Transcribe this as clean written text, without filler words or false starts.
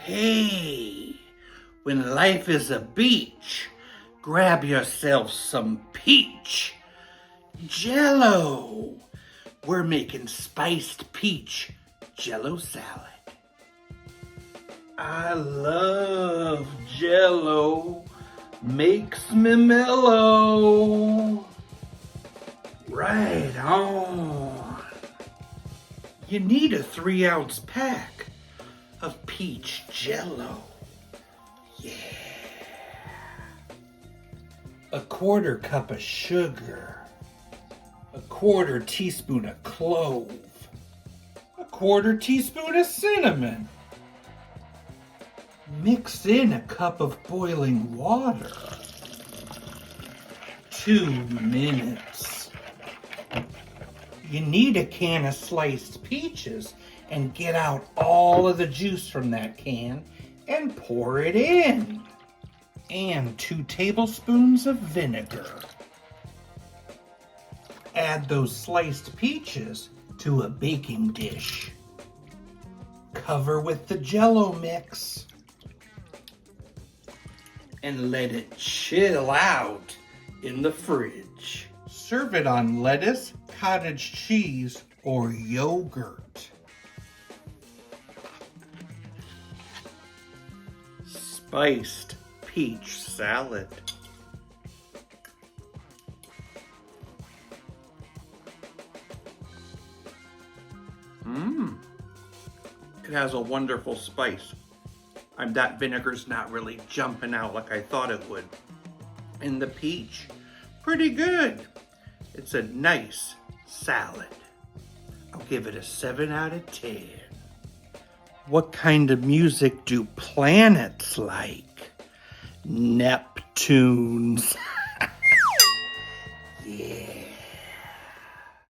Hey, when life is a beach, grab yourself some peach Jello. We're making spiced peach Jello salad. I love Jello. Makes me mellow. Right on. You need a 3-ounce pack of peach Jello. Yeah. A 1/4 cup of sugar. A 1/4 teaspoon of clove. A 1/4 teaspoon of cinnamon. Mix in a cup of boiling water. 2 minutes. You need a can of sliced peaches and get out all of the juice from that can and pour it in. And 2 tablespoons of vinegar. Add those sliced peaches to a baking dish. Cover with the Jello mix. And let it chill out in the fridge. Serve it on lettuce, cottage cheese, or yogurt. Spiced peach salad. It has a wonderful spice. That vinegar's not really jumping out like I thought it would. And the peach, pretty good. It's a nice salad. I'll give it a 7 out of 10. What kind of music do planets like? Neptunes. Yeah.